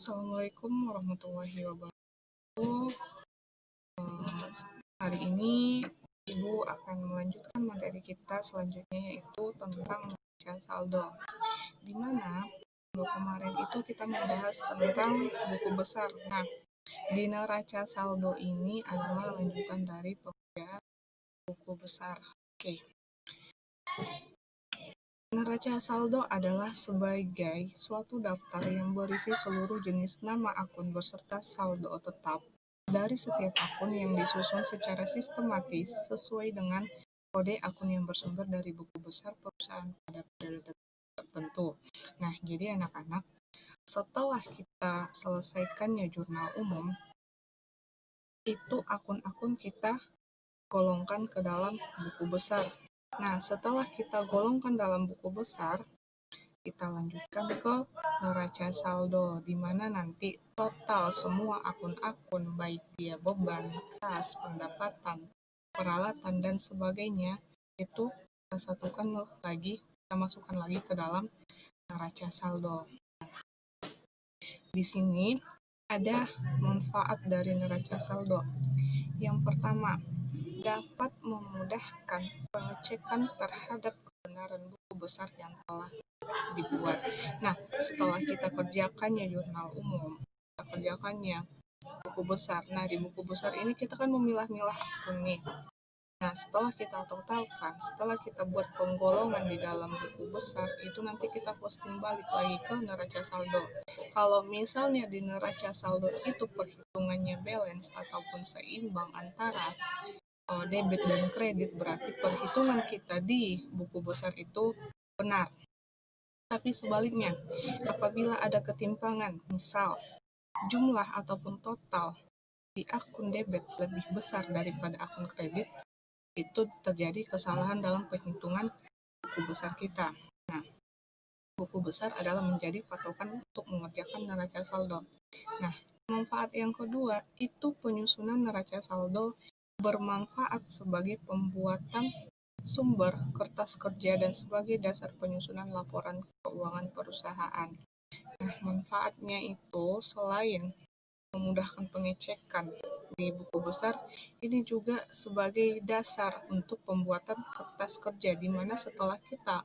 Assalamualaikum warahmatullahi wabarakatuh. Hari ini Ibu akan melanjutkan materi kita selanjutnya, yaitu tentang neraca saldo. Di mana minggu kemarin itu kita membahas tentang buku besar. Nah, di neraca saldo ini adalah lanjutan dari pengerjaan buku besar. Oke. Neraca saldo adalah sebagai suatu daftar yang berisi seluruh jenis nama akun beserta saldo tetap dari setiap akun yang disusun secara sistematis sesuai dengan kode akun yang bersumber dari buku besar perusahaan pada periode tertentu. Nah, jadi anak-anak, setelah kita selesaikannya jurnal umum, itu akun-akun kita golongkan ke dalam buku besar. Nah, setelah kita golongkan dalam buku besar, kita lanjutkan ke neraca saldo, di mana nanti total semua akun-akun, baik dia beban, kas, pendapatan, peralatan, dan sebagainya, itu kita satukan lagi, kita masukkan lagi ke dalam neraca saldo. Di sini ada manfaat dari neraca saldo. Yang pertama, dapat memudahkan pengecekan terhadap kebenaran buku besar yang telah dibuat. Nah, setelah kita kerjakannya jurnal umum, kita kerjakannya buku besar. Nah, di buku besar ini kita kan memilah-milah akun nih. Nah, setelah kita totalkan, setelah kita buat penggolongan di dalam buku besar, itu nanti kita posting balik lagi ke neraca saldo. Kalau misalnya di neraca saldo itu perhitungannya balance ataupun seimbang antara debit dan kredit, berarti perhitungan kita di buku besar itu benar. Tapi sebaliknya, apabila ada ketimpangan, misal jumlah ataupun total di akun debit lebih besar daripada akun kredit, itu terjadi kesalahan dalam perhitungan buku besar kita. Nah, buku besar adalah menjadi patokan untuk mengerjakan neraca saldo. Nah, manfaat yang kedua, itu penyusunan neraca saldo bermanfaat sebagai pembuatan sumber, kertas kerja, dan sebagai dasar penyusunan laporan keuangan perusahaan. Nah, manfaatnya itu selain memudahkan pengecekan di buku besar, ini juga sebagai dasar untuk pembuatan kertas kerja, di mana setelah kita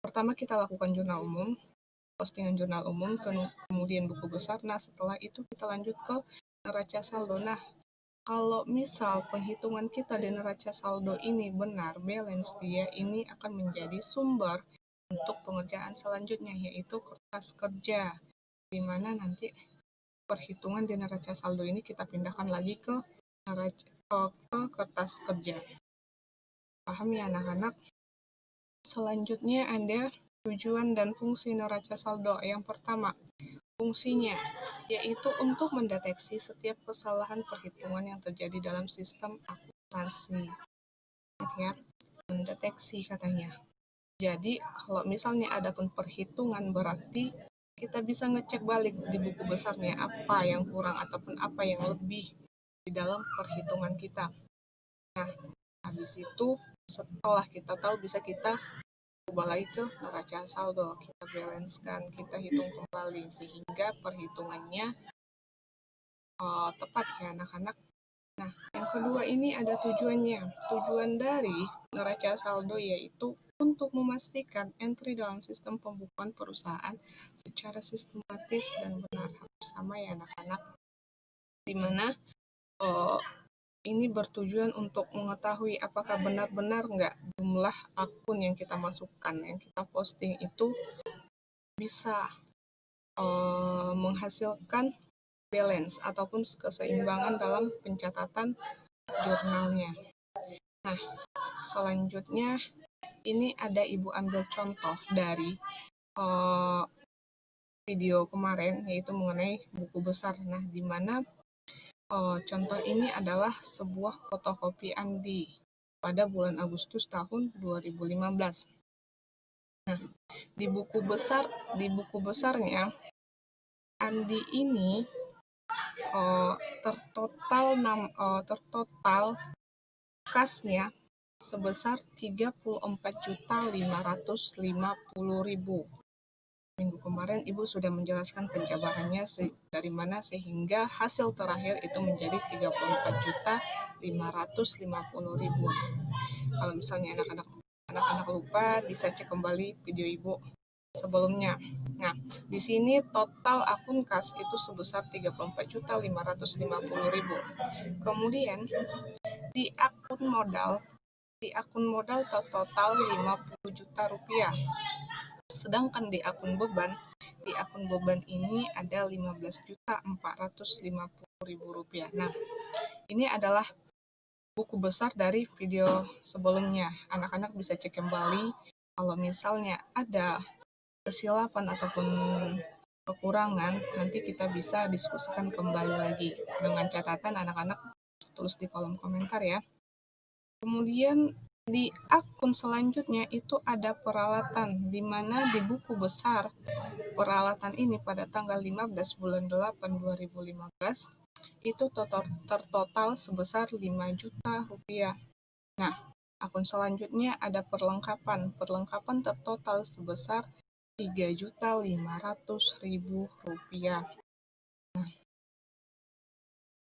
pertama kita lakukan jurnal umum, postingan jurnal umum, kemudian buku besar. Nah, setelah itu kita lanjut ke neraca saldo. Nah, kalau misal penghitungan kita di neraca saldo ini benar, balance dia ini akan menjadi sumber untuk pengerjaan selanjutnya, yaitu kertas kerja, di mana nanti perhitungan di neraca saldo ini kita pindahkan lagi ke kertas kerja. Paham ya anak-anak? Selanjutnya ada tujuan dan fungsi neraca saldo. Yang pertama, fungsinya yaitu untuk mendeteksi setiap kesalahan perhitungan yang terjadi dalam sistem akuntansi. Ya, mendeteksi katanya. Jadi, kalau misalnya ada pun perhitungan, berarti kita bisa ngecek balik di buku besarnya apa yang kurang ataupun apa yang lebih di dalam perhitungan kita. Nah, habis itu setelah kita tahu, bisa kita ubah lagi ke neraca saldo, kita balancekan, kita hitung kembali sehingga perhitungannya tepat ya anak-anak. Nah, yang kedua ini ada tujuannya. Tujuan dari neraca saldo yaitu untuk memastikan entry dalam sistem pembukuan perusahaan secara sistematis dan benar. Sama ya anak-anak, di mana ini bertujuan untuk mengetahui apakah benar-benar nggak jumlah akun yang kita masukkan, yang kita posting itu bisa menghasilkan balance ataupun keseimbangan dalam pencatatan jurnalnya. Nah, selanjutnya ini ada Ibu ambil contoh dari video kemarin, yaitu mengenai buku besar. Nah, di mana contoh ini adalah sebuah fotokopi Andi pada bulan Agustus tahun 2015. Nah, di buku besarnya Andi ini tertotal kasnya sebesar 34.550.000. Minggu kemarin Ibu sudah menjelaskan penjabarannya dari mana sehingga hasil terakhir itu menjadi 34.550.000. Kalau misalnya anak-anak lupa, bisa cek kembali video Ibu sebelumnya. Nah, di sini total akun kas itu sebesar 34.550.000. Kemudian di akun modal total 50 juta rupiah. Sedangkan di akun beban ini ada 15.450.000 rupiah. Nah, ini adalah buku besar dari video sebelumnya. Anak-anak bisa cek kembali kalau misalnya ada kesilapan ataupun kekurangan, nanti kita bisa diskusikan kembali lagi. Dengan catatan anak-anak tulis di kolom komentar ya. Kemudian di akun selanjutnya itu ada peralatan, di mana di buku besar peralatan ini pada tanggal 15 bulan 8 2015 itu tertotal sebesar 5 juta rupiah. Nah, akun selanjutnya ada perlengkapan. Perlengkapan tertotal sebesar 3.500.000 rupiah. Nah,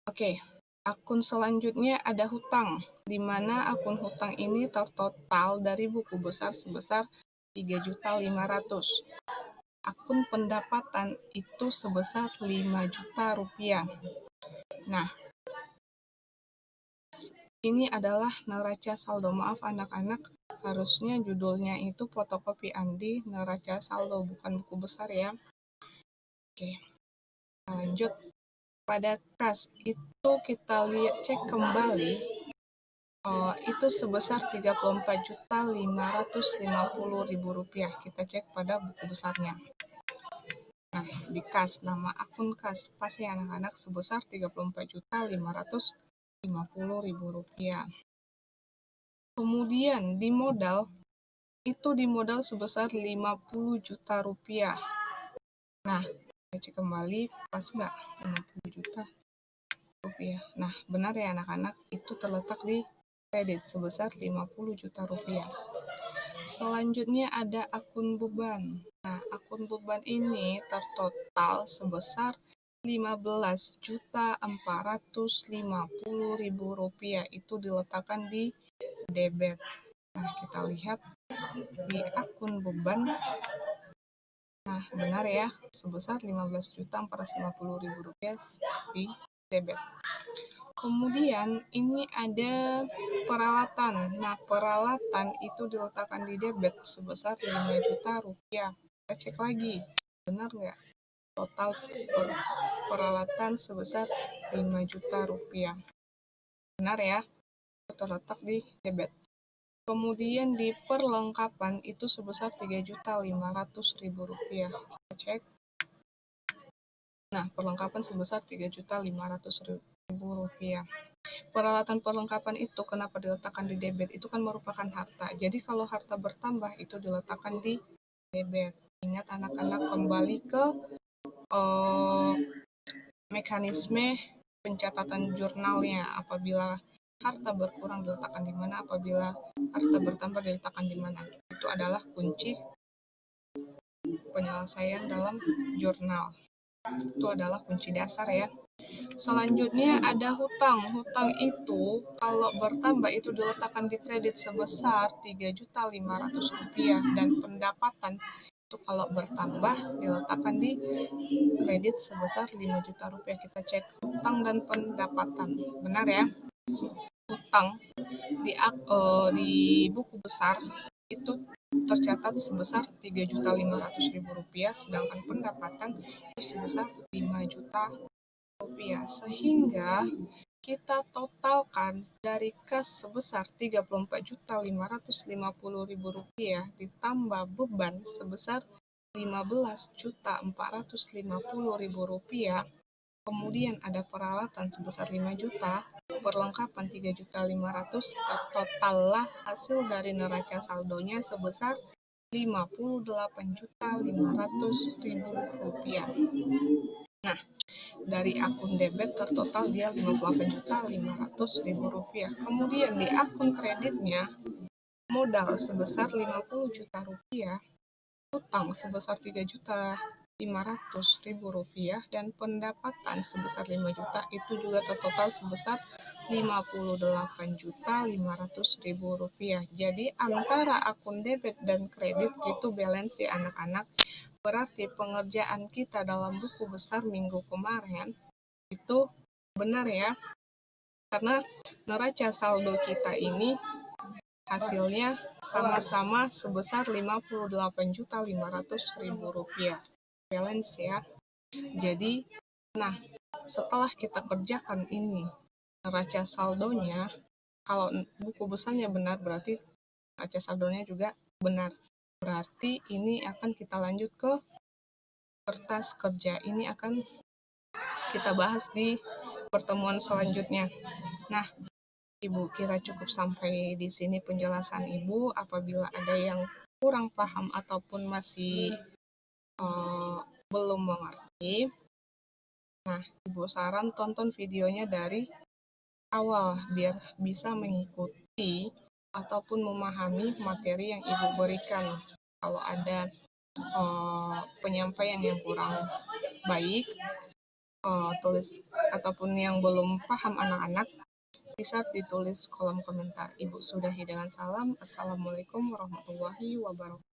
oke. Akun selanjutnya ada hutang, di mana akun hutang ini tertotal dari buku besar sebesar 3.500.000. Akun pendapatan itu sebesar 5 juta rupiah. Nah, ini adalah neraca saldo. Maaf anak-anak, harusnya judulnya itu fotokopi Andi neraca saldo, bukan buku besar ya. Oke, lanjut. Pada kas itu kita cek kembali, itu sebesar 34.550.000 rupiah. Kita cek pada buku besarnya. Nah, di kas, nama akun kas pas ya anak-anak sebesar 34.550.000 rupiah. Kemudian di modal, itu di modal sebesar 50 juta rupiah. Nah, kita cek kembali, pas nggak 50 juta rupiah. Nah, benar ya anak-anak, itu terletak di kredit sebesar 50 juta rupiah. Selanjutnya ada akun beban. Nah, akun beban ini tertotal sebesar 15.450.000 rupiah. Itu diletakkan di debit. Nah, kita lihat di akun beban. Nah, benar ya, sebesar 15.450.000 rupiah di debit. Kemudian ini ada peralatan. Nah, peralatan itu diletakkan di debit sebesar 5 juta rupiah. Kita cek lagi, benar nggak? Total peralatan sebesar 5 juta rupiah. Benar ya? Itu terletak di debit. Kemudian di perlengkapan itu sebesar 3.500.000 rupiah. Kita cek. Nah, perlengkapan sebesar 3.500.000 rupiah. Peralatan perlengkapan itu kenapa diletakkan di debit? Itu kan merupakan harta. Jadi kalau harta bertambah itu diletakkan di debit. Ingat anak-anak kembali ke mekanisme pencatatan jurnalnya. Apabila harta berkurang diletakkan di mana, apabila harta bertambah diletakkan di mana. Itu adalah kunci penyelesaian dalam jurnal. Itu adalah kunci dasar ya. Selanjutnya ada hutang. Hutang itu kalau bertambah itu diletakkan di kredit sebesar 3.500.000 rupiah dan pendapatan itu kalau bertambah diletakkan di kredit sebesar 5 juta rupiah. Kita cek hutang dan pendapatan. Benar ya? Hutang di buku besar itu tercatat sebesar 3.500.000 rupiah, sedangkan pendapatan itu sebesar 5 juta rupiah. Sehingga kita totalkan dari kas sebesar 34.550.000 rupiah ditambah beban sebesar 15.450.000 rupiah. Kemudian ada peralatan sebesar 5 juta, perlengkapan 3.500.000, tertotallah hasil dari neraca saldonya sebesar 58.500.000 rupiah. Nah, dari akun debit tertotal dia 58.500.000 rupiah. Kemudian di akun kreditnya modal sebesar 50 juta rupiah utang sebesar Rp3.500.000 dan pendapatan sebesar Rp5 juta, itu juga tertotal sebesar Rp58.500.000. Jadi antara akun debit dan kredit itu balance ya anak-anak. Berarti pengerjaan kita dalam buku besar minggu kemarin itu benar ya, karena neraca saldo kita ini hasilnya sama-sama sebesar Rp58.500.000 balance ya. Jadi, nah setelah kita kerjakan ini neraca saldonya, kalau buku besarnya benar berarti neraca saldonya juga benar. Berarti ini akan kita lanjut ke kertas kerja. Ini akan kita bahas di pertemuan selanjutnya. Nah, Ibu kira cukup sampai di sini penjelasan Ibu. Apabila ada yang kurang paham ataupun masih belum mengerti, nah Ibu saran tonton videonya dari awal biar bisa mengikuti ataupun memahami materi yang Ibu berikan. Kalau ada penyampaian yang kurang baik, tulis ataupun yang belum paham anak-anak, bisa ditulis kolom komentar. Ibu sudahi dengan salam. Assalamualaikum warahmatullahi wabarakatuh.